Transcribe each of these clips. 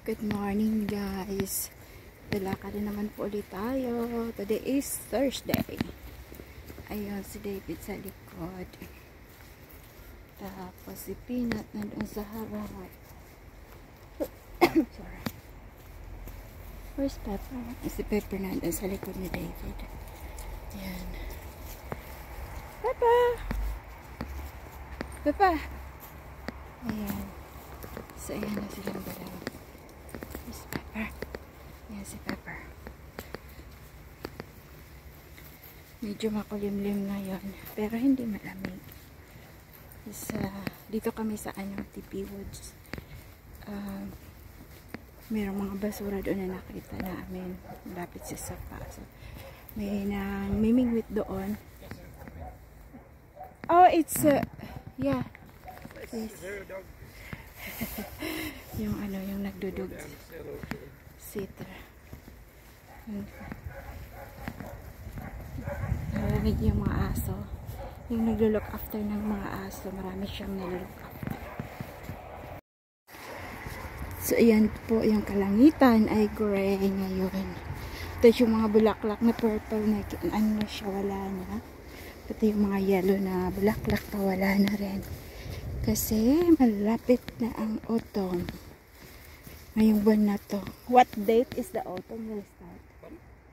Good morning guys. Dalaka na naman po ulit tayo. Today is Thursday. Ayun si David sa likod. Tapos si Peanut nandun sa harap. Sorry. Where's Pepper? Si Pepper nandun sa likod ni David. Ayan. Pepper! Pepper! Ayan. So ayan na silang dalawa. Si Pepper. Ayan si Pepper. Medyo makulimlim ngayon. Pero hindi malamig. Dito kami sa TP Woods. Mayroong mga basura doon na nakita namin. Malapit sa sapa. So, may namimingwit doon. Oh, it's yeah. It's, yung nagdudug sitter. Narinig yung mga aso. Yung naglo-look after ng mga aso. Marami siyang nag-look after. So, ayan po yung kalangitan ay gray ngayon. Tapos yung mga bulaklak na purple na ano siya, wala na. Pati yung mga yellow na bulaklak pa wala na rin. Kasi malapit na ang autumn. Ngayong buwan na to. What date is the autumn will start?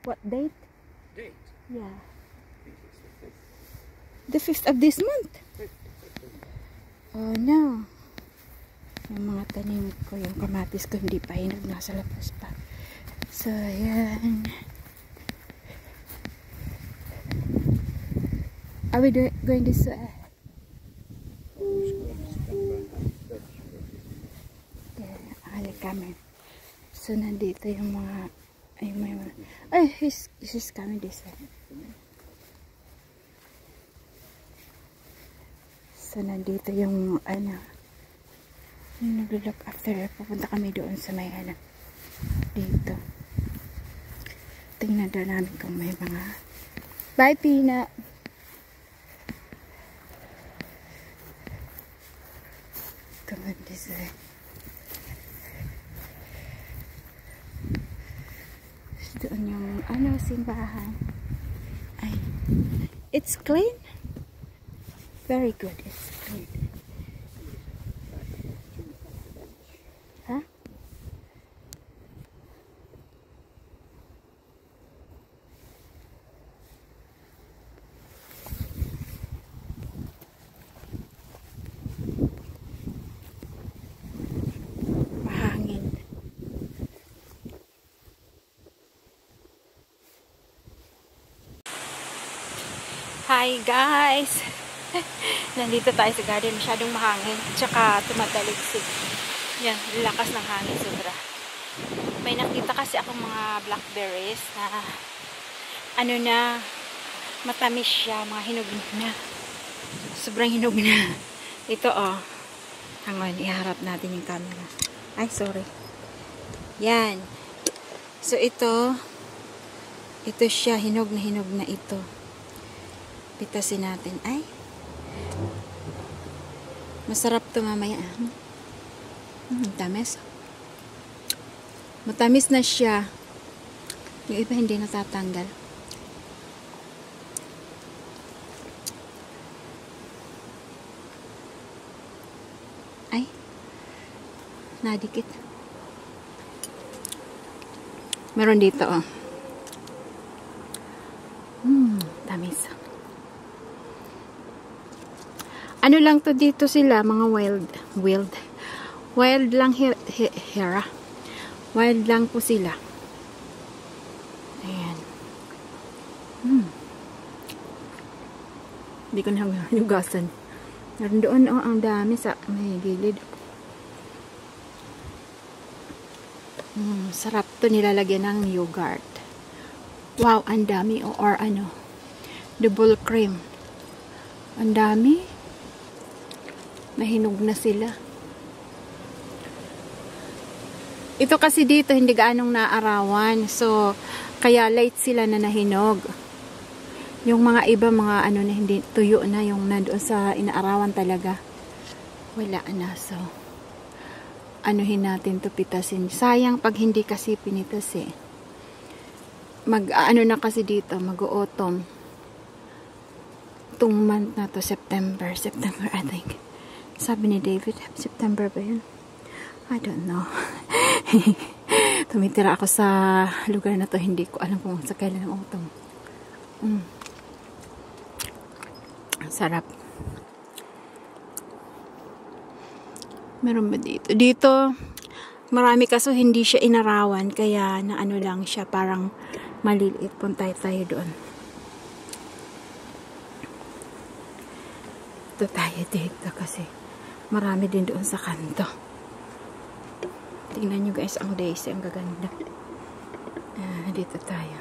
What date? Date? Yeah. The 5th of this month? Oh no. Yung mga tanim ko, yung kamatis ko hindi pa hinog, nasa labas pa. So yan. Are we going this kami. So nandito yung mga he's coming this way. So nandito yung yung nag-look after. Pupunta kami doon sa may dito. Tingnan daw namin kung may mga bye Peanut. Come on this way. Doon yung simbahan. Ay, it's clean. Very good. It's clean. Huh? Mahangin. Hi guys! Nandito tayo sa garden. Masyadong mahangin. Tsaka tumataligsik. Yan, lakas ng hangin sobra. May nakita kasi akong mga blackberries na matamis siya. Mga hinog na. Sobrang hinog na. Ito hangon, iharap natin yung camera. Ay, sorry. Yan. So ito siya. Hinog na ito. Pitasin natin. Ay. Masarap to mamaya. Tamis. Matamis na siya. Yung iba hindi natatanggal. Ay. Nadikit. Meron dito tamis. Ano lang to dito sila, mga wild lang hera. Wild lang po sila. Ayan. Hindi ko na hugasan. Naroon doon ang dami sa may gilid. Sarap to, nilalagyan ng yogurt. Wow, ang dami or double cream. Ang dami. Nahinog na sila. Ito kasi dito hindi gaanong naarawan. So, kaya late sila na nahinog. Yung mga iba, mga na hindi tuyo na, yung nandoon sa inaarawan talaga. Wala na. So, anuhin natin to, pitasin. Sayang pag hindi kasi pinitas eh. Ano na kasi dito, mag-autumn. Itong month na to, September I think. Sabi ni David, September ba yun? I don't know. Tumitira ako sa lugar na to, hindi ko alam kung sa kailan ng autumn. Sarap. Meron ba dito? Dito, marami kaso hindi siya inarawan. Kaya na ano lang siya, parang maliliit. Punta tayo doon. Ito tayo dito kasi marami din doon sa kanto. Tingnan nyo guys, ang daisy, ang gaganda. Dito tayo.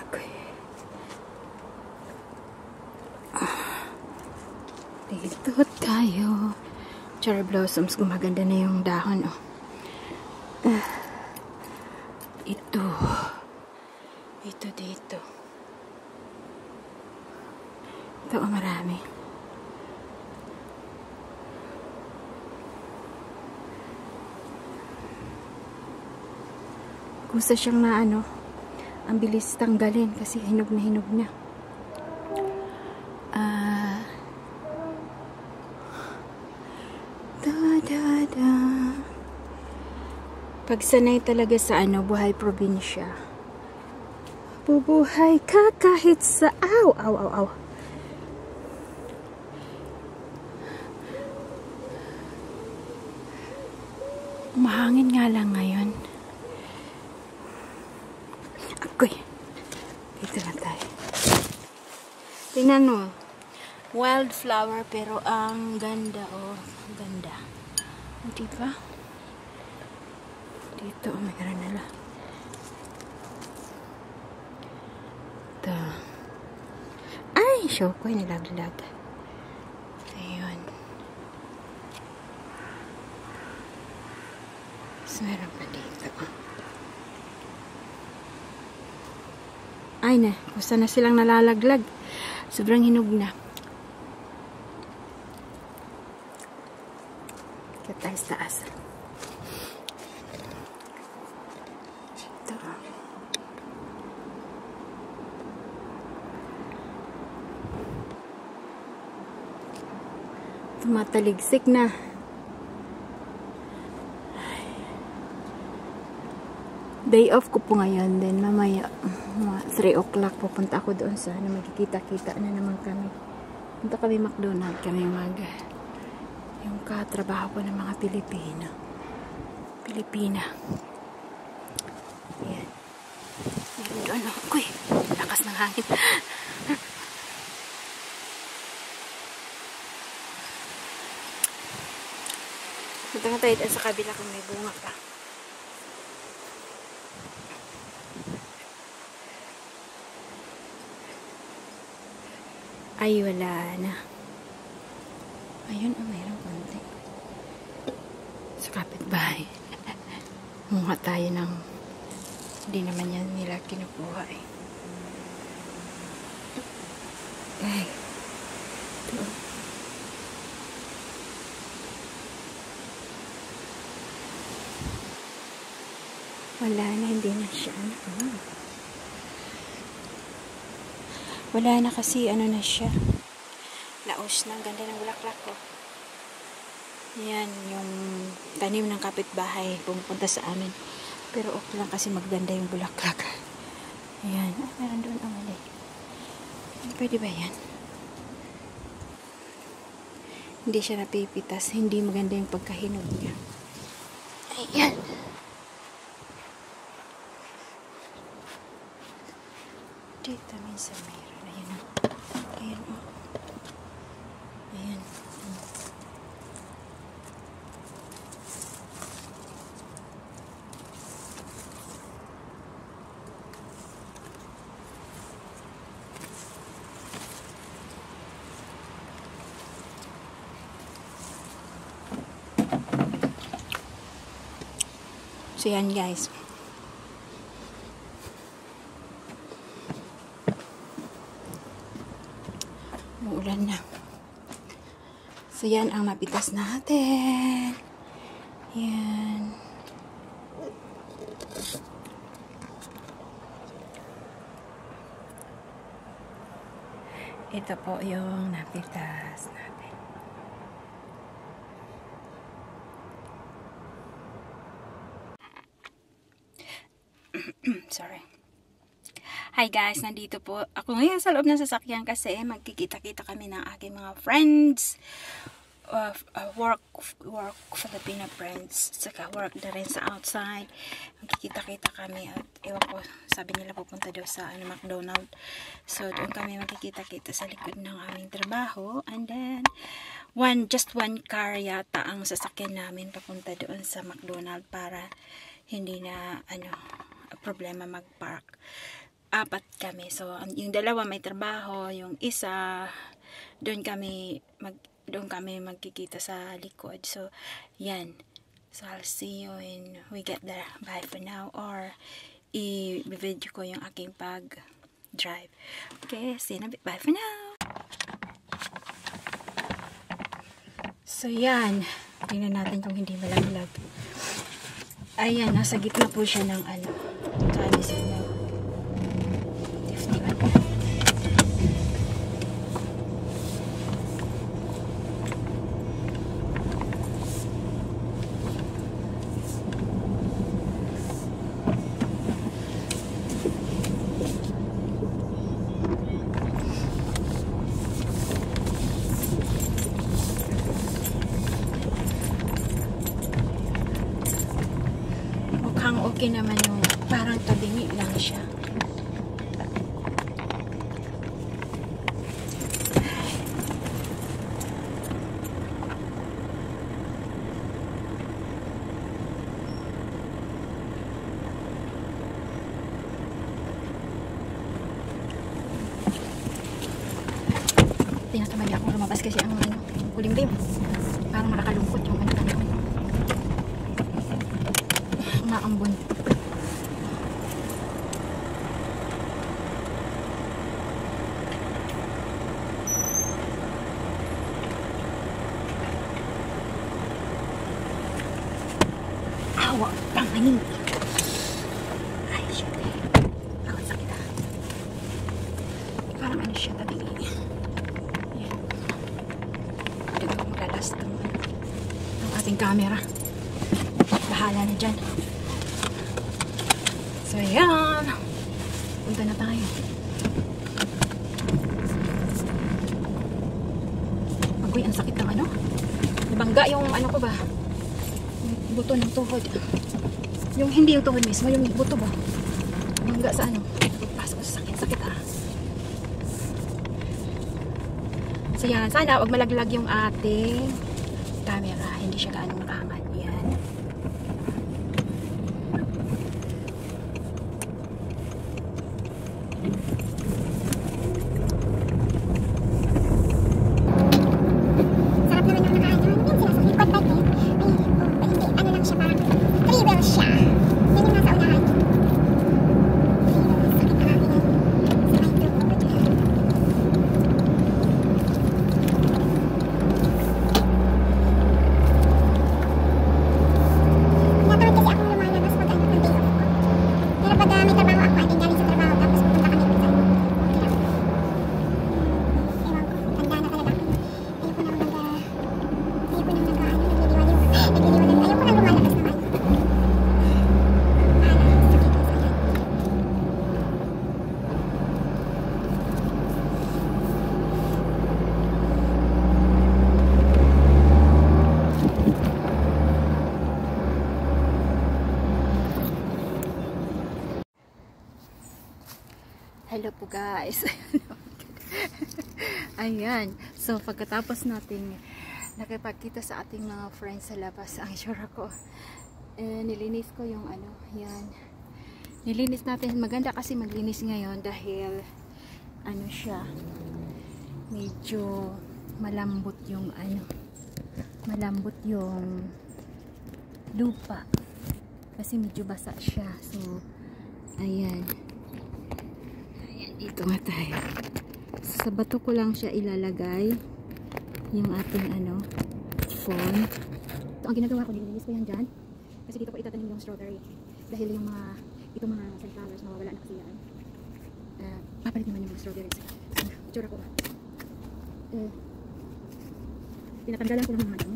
Okay. Dito tayo. Cherry blossoms, gumaganda na yung dahon, oh. Ito dito. Ito, oh, marami. Gusto siyang na ano, ang bilis tanggalin kasi hinog na. Pagsanay talaga sa ano, buhay probinsya. Bubuhay ka kahit sa aw. Mahangin nga lang ngayon. Agoy. Dito na tayo. Tingnan mo. Wildflower pero ang ganda, oh. Ang ganda. Diba? Dito, mayroon nila. Ito. Ay, show ko yung nilaglag. Ayun. So, meron pa dito. Ay na, kusa na silang nalalaglag. Sobrang hinog na. Kaya tayo sa taas. Tumataligsik na. Day off ko po ngayon. Then mamaya 3 o'clock pupunta ako doon sa magkikita-kita na naman kami. Punta kami McDonald's kami yung katrabaho ko ng mga Pilipina. Ayan. Doon, uy, lakas ng hangin. Punta nga tayo sa kabila kung may bunga pa. Ay, wala na. Ayun, mayroong konti. Sa kapitbahay. Munga tayo ng hindi naman yan nila kinukuha eh. Ay. Ito. Wala na, hindi na siya. Wala na kasi, ano na siya. Laos na, ang ganda ng bulaklak ko. Yan, yung tanim ng kapitbahay, pumupunta sa amin. Pero okay lang kasi maganda yung bulaklak. Ayan, meron doon ang mali. Pwede ba yan? Hindi siya napipitas, hindi maganda yung pagkahinog niya. Ayan. Dito minsan meron. Ayan o. Ayan o. Ayan. So yan guys. Uulan na. So yan ang napitas natin. Yan. Ito po yung napitas natin. Sorry. Hi guys, nandito po ako ngayon sa loob ng sasakyan kasi magkikita-kita kami ng aking mga friends. Work Filipino friends, saka work na rin sa outside. Magkikita-kita kami at ewan ko, sabi nila pupunta daw sa McDonald's. So doon kami magkikita-kita sa likod ng aming trabaho, and then just one car yata ang sasakyan namin papunta doon sa McDonald's para hindi na problema mag-park. 4 kami. So yung dalawa may trabaho, yung isa doon kami magkikita sa likod. So, yan. So, I'll see you when we get there. Bye for now. Or, i-video ko yung aking pag-drive. Okay, see you in a bit. Bye for now. So, yan. Tingnan natin kung hindi malaglag. Ayan, nasa gitna po siya ng kami sa okay naman yung parang tabingi lang siya. Tinatamad akong lumabas kasi ang kulimlim. Parang nakakalungkot yung umaambon. Awa, pangangin. Ay, shit. Bakit sakit parang siya tabi. Yan. Hindi ko maglalas ng ating camera. Bahala na dyan. So, yan. Punta na tayo. Agoy, ang sakit ng nabangga yung ko ba? Yung buto ng tuhod. Yung hindi yung tuhod mismo, yung buto ba? Bangga sa pasok sa sakit. Sakit So, yan. Sana wag malaglag yung ating camera. Hindi siya gaano makaangat. Yan. Hello po guys. Ayan. So pagkatapos nating nakipagkita sa ating mga friends sa labas, ang sure ako nilinis ko yung yan. Nilinis natin. Maganda kasi maglinis ngayon dahil siya medyo malambot yung malambot yung lupa kasi medyo basa siya. So ayan. Dito nga tayo. So, sa bato ko lang siya ilalagay yung ating phone. Ito ang ginagawa ko, nililinis ko yan dyan. Kasi dito ko itatanim yung strawberry. Dahil yung itong mga sunflowers, mawawala na kasi yan. Papalit naman yung mga strawberries. Itsura ko ba? Tinatanggalan ko lang yung mga damo.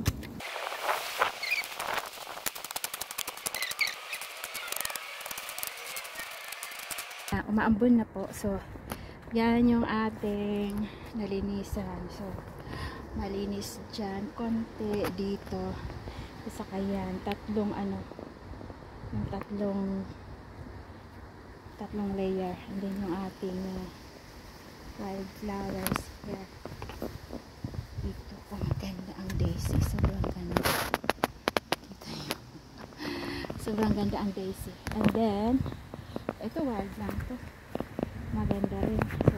Umaambon na po. So, yan yung ating nalinisan. So, malinis dyan. Konti dito. Isa kayan. Tatlong yung tatlong layer. And then yung ating wildflowers here. Dito. Oh, maganda ang daisy. Sobrang ganda. Kita nyo. Sobrang ganda ang daisy. And then, ito wild lang to. Maganda rin. So,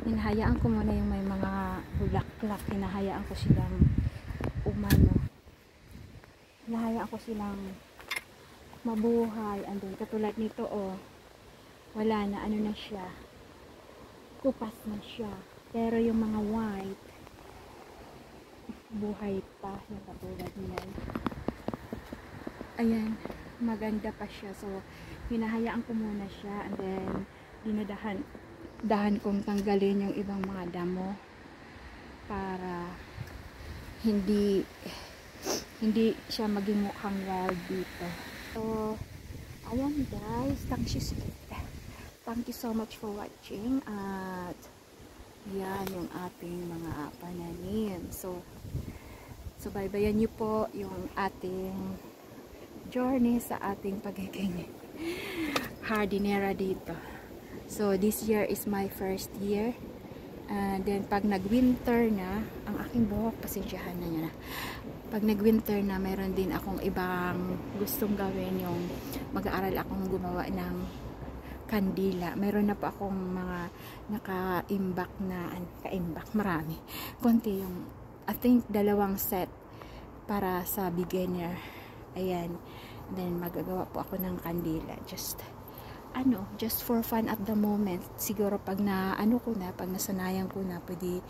hinahayaan ko muna yung may mga bulaklak. Hinahayaan ko silang hinahayaan ko silang mabuhay. And then, katulad nito, oh, wala na, na siya. Tupas na siya. Pero yung mga white, buhay pa. Yung katulad niyan. Ayan, maganda pa siya. So, hinahayaan ko muna siya. And then, dahan kong tanggalin yung ibang mga damo para hindi siya maging mukhang wild dito. So, ayan guys, thank you so much for watching. At yan yung ating mga pananim. So baybayan nyo po yung ating journey sa ating pagiging hardinera dito. So this year is my first year. And then pag nag-winter na, ang aking buhok, pasensyahan na nyo na. Pag nag-winter na, meron din akong ibang gustong gawin, yung mag-aaral akong gumawa ng kandila. Meron na po akong mga naka-imbak na, marami. Konti yung, I think, 2 set para sa beginner. Ayan. And then magagawa po ako ng kandila. Just for fun at the moment. Siguro pag pag nasanayan ko na, pwede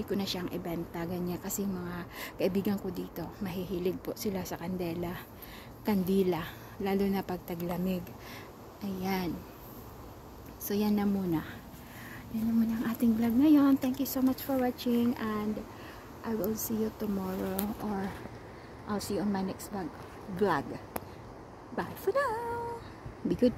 ko na siyang ibenta, ganyan. Kasi mga kaibigan ko dito, mahihilig po sila sa kandila, lalo na pag taglamig. Ayan. So, yan na muna. Yan na muna ang ating vlog ngayon. Thank you so much for watching, and I will see you tomorrow, or I'll see you on my next vlog. Bye for now. Be good.